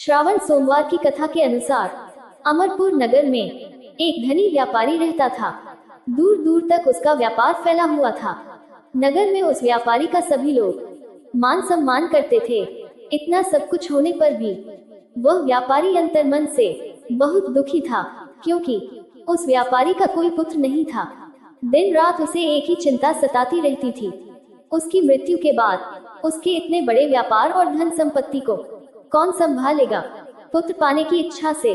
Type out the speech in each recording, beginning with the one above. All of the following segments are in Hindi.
श्रावण सोमवार की कथा के अनुसार अमरपुर नगर में एक धनी व्यापारी रहता था। दूर दूर तक उसका व्यापार फैला हुआ था। नगर में उस व्यापारी का सभी लोग मान सम्मान करते थे। इतना सब कुछ होने पर भी वह व्यापारी अंतर्मन से बहुत दुखी था, क्योंकि उस व्यापारी का कोई पुत्र नहीं था। दिन रात उसे एक ही चिंता सताती रहती थी, उसकी मृत्यु के बाद उसके इतने बड़े व्यापार और धन संपत्ति को कौन संभालेगा। पुत्र पाने की इच्छा से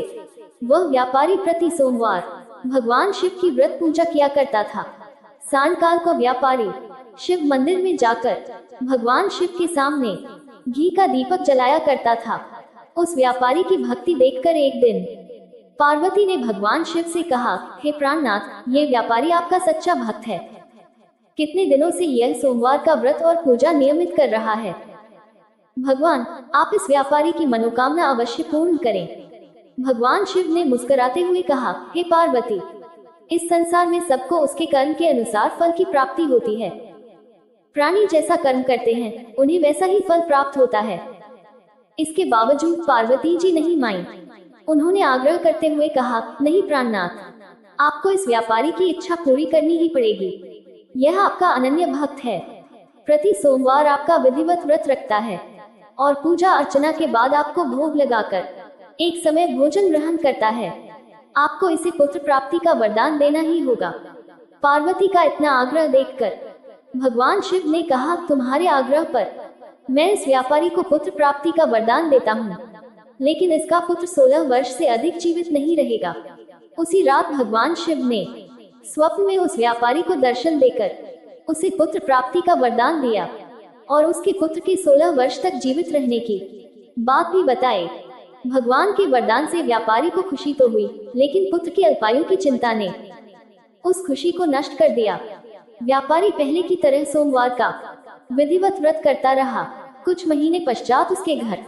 वह व्यापारी प्रति सोमवार भगवान शिव की व्रत पूजा किया करता था। सायंकाल को व्यापारी शिव मंदिर में जाकर भगवान शिव के सामने घी का दीपक जलाया करता था। उस व्यापारी की भक्ति देखकर एक दिन पार्वती ने भगवान शिव से कहा, हे प्राणनाथ, ये व्यापारी आपका सच्चा भक्त है। कितने दिनों से यह सोमवार का व्रत और पूजा नियमित कर रहा है। भगवान, आप इस व्यापारी की मनोकामना अवश्य पूर्ण करें। भगवान शिव ने मुस्कुराते हुए कहा, हे पार्वती, इस संसार में सबको उसके कर्म के अनुसार फल की प्राप्ति होती है। प्राणी जैसा कर्म करते हैं, उन्हें वैसा ही फल प्राप्त होता है। इसके बावजूद पार्वती जी नहीं मानी। उन्होंने आग्रह करते हुए कहा, नहीं प्राणनाथ, आपको इस व्यापारी की इच्छा पूरी करनी ही पड़ेगी। यह आपका अनन्य भक्त है, प्रति सोमवार आपका विधिवत व्रत रखता है और पूजा अर्चना के बाद आपको भोग लगाकर एक समय भोजन ग्रहण करता है। आपको इसे पुत्र प्राप्ति का वरदान देना ही होगा। पार्वती का इतना आग्रह देखकर भगवान शिव ने कहा, तुम्हारे आग्रह पर मैं इस व्यापारी को पुत्र प्राप्ति का वरदान देता हूँ, लेकिन इसका पुत्र 16 वर्ष से अधिक जीवित नहीं रहेगा। उसी रात भगवान शिव ने स्वप्न में उस व्यापारी को दर्शन देकर उसे पुत्र प्राप्ति का वरदान दिया और उसके पुत्र के 16 वर्ष तक जीवित रहने की बात भी बताई। भगवान के वरदान से व्यापारी को खुशी तो हुई, लेकिन पुत्र की अल्पायु की चिंता ने उस खुशी को नष्ट कर दिया। व्यापारी पहले की तरह सोमवार का विधिवत व्रत करता रहा। कुछ महीने पश्चात उसके घर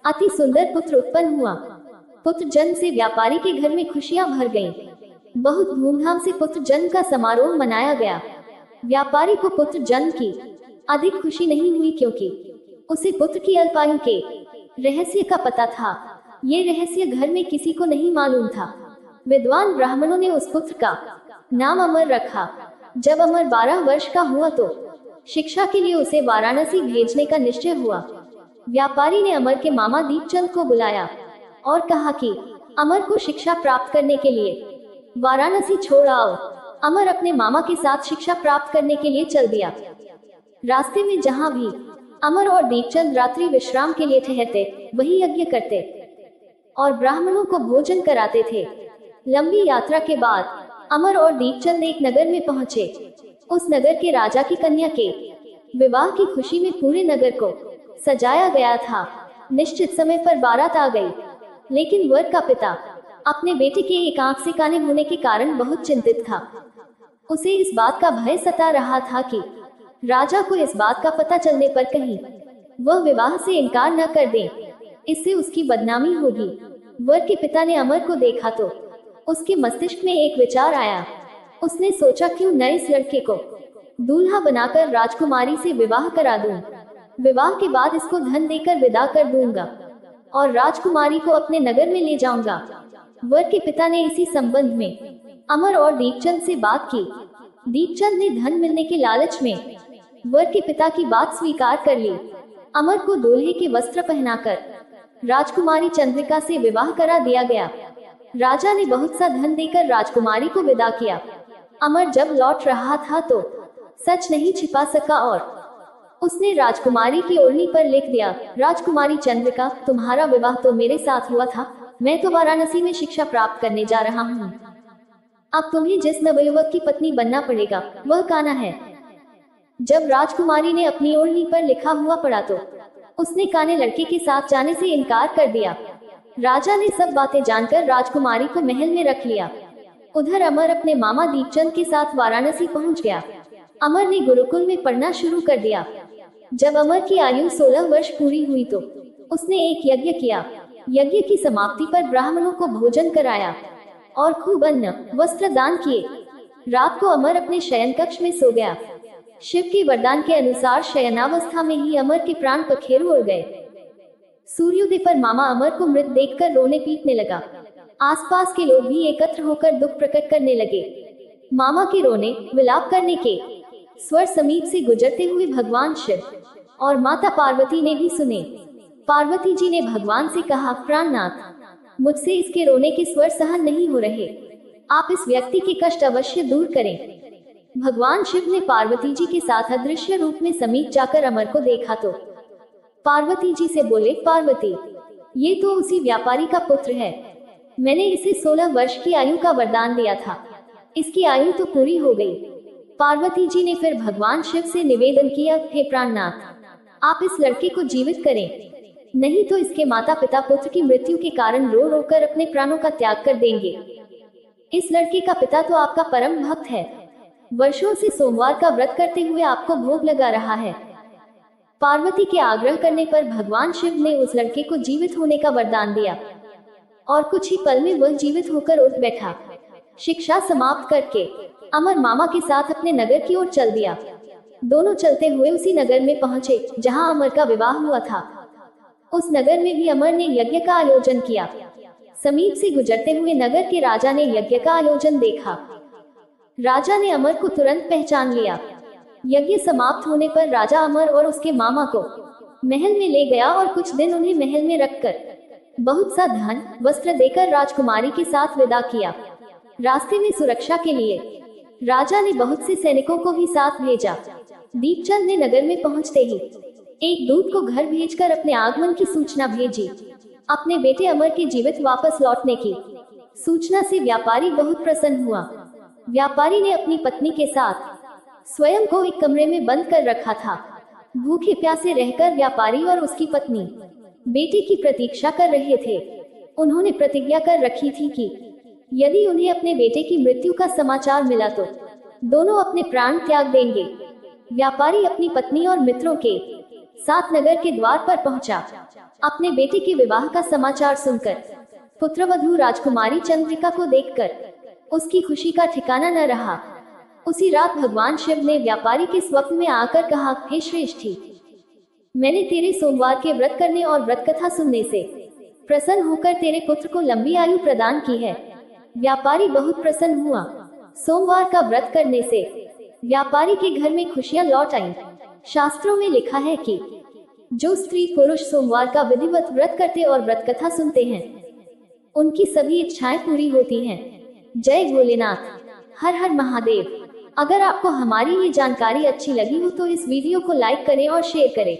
अति सुंदर पुत्र उत्पन्न हुआ। पुत्र जन्म से व्यापारी के घर में खुशियां भर गईं। बहुत धूमधाम से पुत्र जन्म का समारोह मनाया गया। व्यापारी को पुत्र जन्म की अधिक खुशी नहीं हुई, क्योंकि उसे पुत्र की अल्पायु के रहस्य का पता था। ये रहस्य घर में किसी को नहीं मालूम था। विद्वान ब्राह्मणों ने उस पुत्र का नाम अमर रखा। जब अमर 12 वर्ष का हुआ तो शिक्षा के लिए उसे वाराणसी भेजने का निश्चय हुआ। व्यापारी ने अमर के मामा दीपचंद को बुलाया और कहा कि अमर को शिक्षा प्राप्त करने के लिए वाराणसी छोड़ आओ। अमर अपने मामा के साथ शिक्षा प्राप्त करने के लिए चल दिया। रास्ते में जहाँ भी अमर और दीपचंद रात्रि विश्राम के लिए ठहरते, वही यज्ञ करते और ब्राह्मणों को भोजन कराते थे। लंबी यात्रा के बाद अमर और दीपचंद एक नगर में पहुंचे। उस नगर के राजा की कन्या के विवाह की खुशी में पूरे नगर को सजाया गया था। निश्चित समय पर बारात आ गई, लेकिन वर का पिता अपने बेटे के एक आंख से काने होने के कारण बहुत चिंतित था। उसे इस बात का भय सता रहा था कि राजा को इस बात का पता चलने पर कहीं वह विवाह से इनकार न कर दे, इससे उसकी बदनामी होगी। वर के पिता ने अमर को देखा तो उसके मस्तिष्क में एक विचार आया। उसने सोचा, क्यों न इस लड़के को दूल्हा बनाकर राजकुमारी से विवाह करा दूं। विवाह के बाद इसको धन देकर विदा कर दूंगा और राजकुमारी को अपने नगर में ले जाऊंगा। वर के पिता ने इसी संबंध में अमर और दीपचंद से बात की। दीपचंद ने धन मिलने के लालच में वर के पिता की बात स्वीकार कर ली। अमर को दूल्हे के वस्त्र पहनाकर राजकुमारी चंद्रिका से विवाह करा दिया गया। राजा ने बहुत सा धन देकर राजकुमारी को विदा किया। अमर जब लौट रहा था तो सच नहीं छिपा सका और उसने राजकुमारी की ओढ़नी पर लिख दिया, राजकुमारी चंद्रिका, तुम्हारा विवाह तो मेरे साथ हुआ था। मैं तो वाराणसी में शिक्षा प्राप्त करने जा रहा हूँ। अब तुम्हें जिस नवयुवक की पत्नी बनना पड़ेगा वह कान्हा है। जब राजकुमारी ने अपनी ओढ़नी पर लिखा हुआ पढ़ा तो उसने काने लड़के के साथ जाने से इनकार कर दिया। राजा ने सब बातें जानकर राजकुमारी को महल में रख लिया। उधर अमर अपने मामा दीपचंद के साथ वाराणसी पहुंच गया। अमर ने गुरुकुल में पढ़ना शुरू कर दिया। जब अमर की आयु 16 वर्ष पूरी हुई तो उसने एक यज्ञ किया। यज्ञ की समाप्ति पर ब्राह्मणों को भोजन कराया और खूब अन्न वस्त्र दान किए। रात को अमर अपने शयन कक्ष में सो गया। शिव के वरदान के अनुसार शयनावस्था में ही अमर के प्राण पखेरु उड़ गए। सूर्योदय पर मामा अमर को मृत देखकर रोने पीटने लगा। आसपास के लोग भी एकत्र होकर दुख प्रकट करने लगे। मामा के रोने विलाप करने के स्वर समीप से गुजरते हुए भगवान शिव और माता पार्वती ने भी सुने। पार्वती जी ने भगवान से कहा, प्राणनाथ, मुझसे इसके रोने के स्वर सहन नहीं हो रहे, आप इस व्यक्ति के कष्ट अवश्य दूर करें। भगवान शिव ने पार्वती जी के साथ अदृश्य रूप में समीप जाकर अमर को देखा तो पार्वती जी से बोले, पार्वती, ये तो उसी व्यापारी का पुत्र है। मैंने इसे 16 वर्ष की आयु का वरदान दिया था, इसकी आयु तो पूरी हो गई। पार्वती जी ने फिर भगवान शिव से निवेदन किया, हे प्राणनाथ, आप इस लड़के को जीवित करें, नहीं तो इसके माता पिता पुत्र की मृत्यु के कारण रो रो कर अपने प्राणों का त्याग कर देंगे। इस लड़के का पिता तो आपका परम भक्त है, वर्षों से सोमवार का व्रत करते हुए आपको भोग लगा रहा है। पार्वती के आग्रह करने पर भगवान शिव ने उस लड़के को जीवित होने का वरदान दिया और कुछ ही पल में वह जीवित होकर उठ बैठा। शिक्षा समाप्त करके अमर मामा के साथ अपने नगर की ओर चल दिया। दोनों चलते हुए उसी नगर में पहुंचे जहां अमर का विवाह हुआ था। उस नगर में भी अमर ने यज्ञ का आयोजन किया। समीप से गुजरते हुए नगर के राजा ने यज्ञ का आयोजन देखा। राजा ने अमर को तुरंत पहचान लिया। यज्ञ समाप्त होने पर राजा अमर और उसके मामा को महल में ले गया और कुछ दिन उन्हें महल में रखकर बहुत सा धन वस्त्र देकर राजकुमारी के साथ विदा किया। रास्ते में सुरक्षा के लिए राजा ने बहुत से सैनिकों को भी साथ भेजा। दीपचंद ने नगर में पहुंचते ही एक दूत को घर भेजकर अपने आगमन की सूचना भेजी। अपने बेटे अमर के जीवित वापस लौटने की सूचना से व्यापारी बहुत प्रसन्न हुआ। व्यापारी ने अपनी पत्नी के साथ स्वयं को एक कमरे में बंद कर रखा था। भूखे प्यासे रहकर व्यापारी और उसकी पत्नी बेटे की प्रतीक्षा कर रहे थे। उन्होंने प्रतिज्ञा कर रखी थी कि यदि उन्हें अपने बेटे की मृत्यु का समाचार मिला तो दोनों अपने प्राण त्याग देंगे। व्यापारी अपनी पत्नी और मित्रों के साथ नगर के द्वार पर पहुंचा। अपने बेटे के विवाह का समाचार सुनकर पुत्रवधू राजकुमारी चंद्रिका को देखकर उसकी खुशी का ठिकाना न रहा। उसी रात भगवान शिव ने व्यापारी के स्वप्न में आकर कहा, हे श्रेष्ठी, मैंने तेरे सोमवार के व्रत करने और व्रत कथा सुनने से प्रसन्न होकर तेरे पुत्र को लंबी आयु प्रदान की है। व्यापारी बहुत प्रसन्न हुआ। सोमवार का व्रत करने से व्यापारी के घर में खुशियां लौट आईं। शास्त्रों में लिखा है कि जो स्त्री पुरुष सोमवार का विधिवत व्रत करते और व्रत कथा सुनते हैं उनकी सभी इच्छाएं पूरी होती हैं। जय भोलेनाथ, हर हर महादेव। अगर आपको हमारी ये जानकारी अच्छी लगी हो तो इस वीडियो को लाइक करें और शेयर करें।